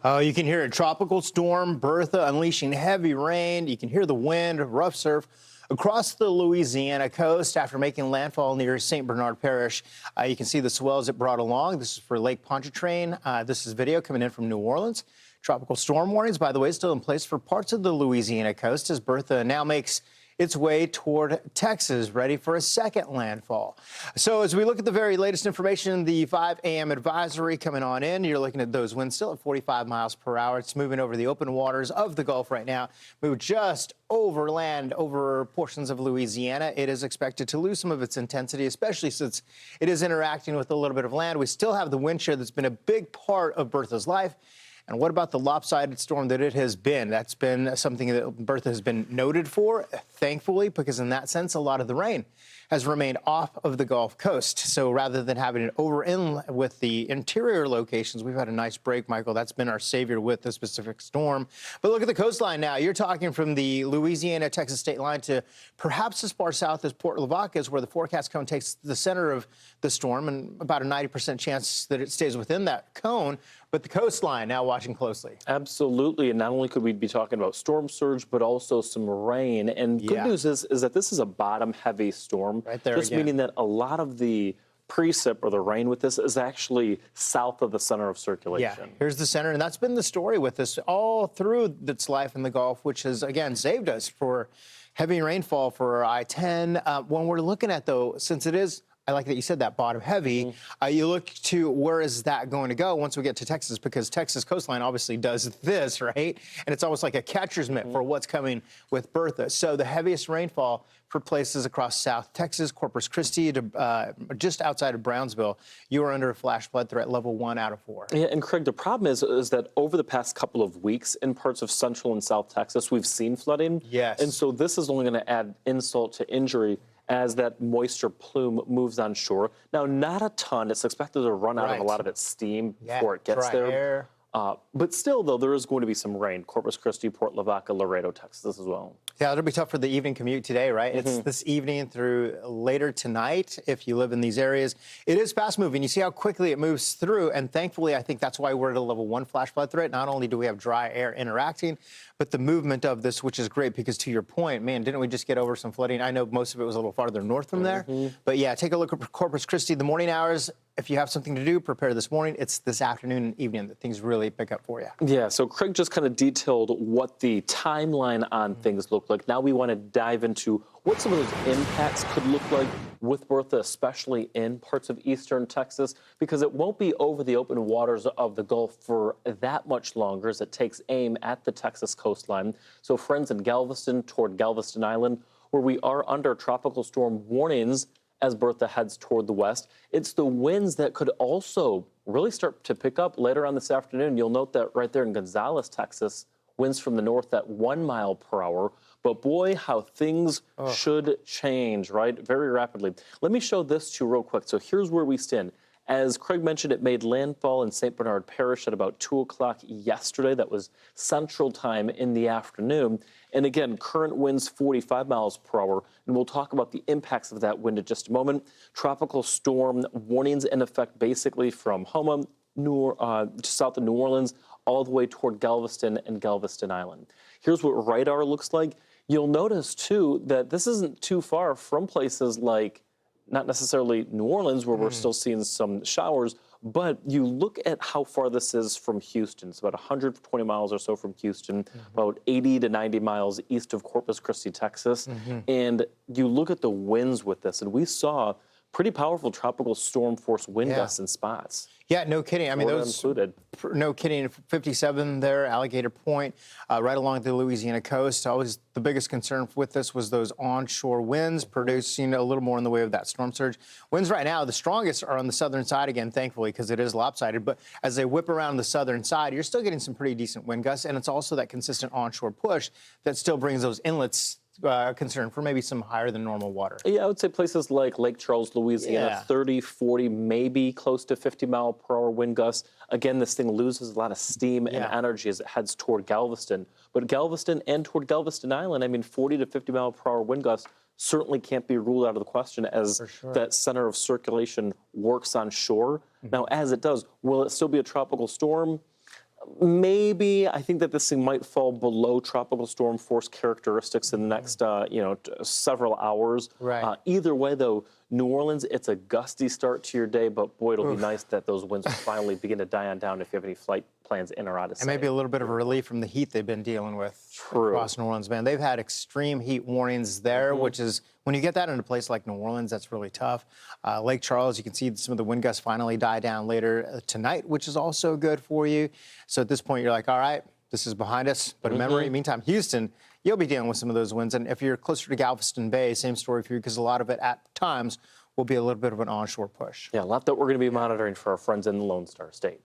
Oh, you can hear a tropical storm, Bertha, unleashing heavy rain. You can hear the wind, rough surf across the Louisiana coast after making landfall near St. Bernard Parish. You can see the swells it brought along. This is for Lake Pontchartrain. This is video coming in from New Orleans. Tropical storm warnings, by the way, still in place for parts of the Louisiana coast as Bertha now makes its way toward Texas, ready for a second landfall. So as we look at the very latest information, the 5 a.m. advisory coming on in, you're looking at those winds still at 45 miles per hour. It's moving over the open waters of the Gulf right now. Move just overland over portions of Louisiana. It is expected to lose some of its intensity, especially since it is interacting with a little bit of land. We still have the wind shear that's been a big part of Bertha's life. And what about the lopsided storm that it has been? That's been something that Bertha has been noted for, thankfully, because in that sense, a lot of the rain has remained off of the Gulf Coast. So rather than having it over in with the interior locations, we've had a nice break, Michael. That's been our savior with this specific storm. But look at the coastline now. You're talking from the Louisiana-Texas state line to perhaps as far south as Port Lavaca, where the forecast cone takes the center of the storm, and about a 90% chance that it stays within that cone. But the coastline now watching closely. Absolutely, and not only could we be talking about storm surge, but also some rain. And good news is that this is a bottom-heavy storm. Right there just again. meaning that a lot of the precip or the rain with this is actually south of the center of circulation. Yeah, here's the center, and that's been the story with this all through its life in the Gulf, which has, again, saved us for heavy rainfall for I-10. When we're looking at, though, since it is, I like that you said that, bottom heavy, you look to where is that going to go once we get to Texas, because Texas coastline obviously does this, right? And it's almost like a catcher's mitt for what's coming with Bertha. So the heaviest rainfall for places across South Texas, Corpus Christi, to just outside of Brownsville, you are under a flash flood threat level 1 out of 4. Yeah, and Craig, the problem is that over the past couple of weeks in parts of Central and South Texas, we've seen flooding. Yes. And so this is only going to add insult to injury as that moisture plume moves on shore. Now, not a ton. It's expected to run out of a lot of its steam before it gets there. But still, though, there is going to be some rain. Corpus Christi, Port Lavaca, Laredo, Texas as well. Yeah, it'll be tough for the evening commute today, right? It's this evening through later tonight if you live in these areas. It is fast moving. You see how quickly it moves through, and thankfully, I think that's why we're at a level 1 flash flood threat. Not only do we have dry air interacting, but the movement of this, which is great, because to your point, man, didn't we just get over some flooding? I know most of it was a little farther north from there, but yeah, take a look at Corpus Christi, the morning hours. If you have something to do, prepare this morning. It's this afternoon and evening that things really pick up for you. Yeah, so Craig just kind of detailed what the timeline on things look like. Now we want to dive into what some of those impacts could look like with Bertha, especially in parts of eastern Texas, because it won't be over the open waters of the Gulf for that much longer as it takes aim at the Texas coastline. So friends in Galveston toward Galveston Island, where we are under tropical storm warnings as Bertha heads toward the west. It's the winds that could also really start to pick up later on this afternoon. You'll note that right there in Gonzales, Texas, winds from the north at 1 mile per hour. But boy, how things should change, right? Very rapidly. Let me show this to you real quick. So here's where we stand. As Craig mentioned, it made landfall in St. Bernard Parish at about 2 o'clock yesterday. That was Central Time in the afternoon. And again, current winds 45 miles per hour. And we'll talk about the impacts of that wind in just a moment. Tropical storm warnings in effect basically from Houma, south of New Orleans, all the way toward Galveston and Galveston Island. Here's what radar looks like. You'll notice, too, that this isn't too far from places like not necessarily New Orleans, where we're still seeing some showers, but you look at how far this is from Houston. It's about 120 miles or so from Houston, about 80 to 90 miles east of Corpus Christi, Texas. And you look at the winds with this, and we saw pretty powerful tropical storm force wind gusts in spots. Yeah, no kidding. I mean, those included. No kidding. 57 there, Alligator Point, right along the Louisiana coast. Always the biggest concern with this was those onshore winds producing a little more in the way of that storm surge. Winds right now, the strongest are on the southern side again, thankfully, because it is lopsided. But as they whip around the southern side, you're still getting some pretty decent wind gusts, and it's also that consistent onshore push that still brings those inlets concern for maybe some higher than normal water. Yeah, I would say places like Lake Charles, Louisiana, 30, 40, maybe close to 50 mile per hour wind gusts. Again, this thing loses a lot of steam and energy as it heads toward Galveston. But Galveston and toward Galveston Island, I mean, 40 to 50 mile per hour wind gusts certainly can't be ruled out of the question as that center of circulation works on shore. Now, as it does, will it still be a tropical storm? Maybe. I think that this thing might fall below tropical storm force characteristics in the next, several hours. Right. Either way, though, New Orleans, it's a gusty start to your day, but boy, it'll be nice that those winds will finally begin to die on down if you have any flight plans in or out of sight. And maybe a little bit of a relief from the heat they've been dealing with True. across New Orleans, man. They've had extreme heat warnings there, which is, when you get that in a place like New Orleans, that's really tough. Lake Charles, you can see some of the wind gusts finally die down later tonight, which is also good for you. So at this point, you're like, all right, this is behind us. But remember, in the meantime, Houston, you'll be dealing with some of those winds. And if you're closer to Galveston Bay, same story for you, because a lot of it at times will be a little bit of an onshore push. Yeah, a lot that we're going to be monitoring for our friends in the Lone Star State.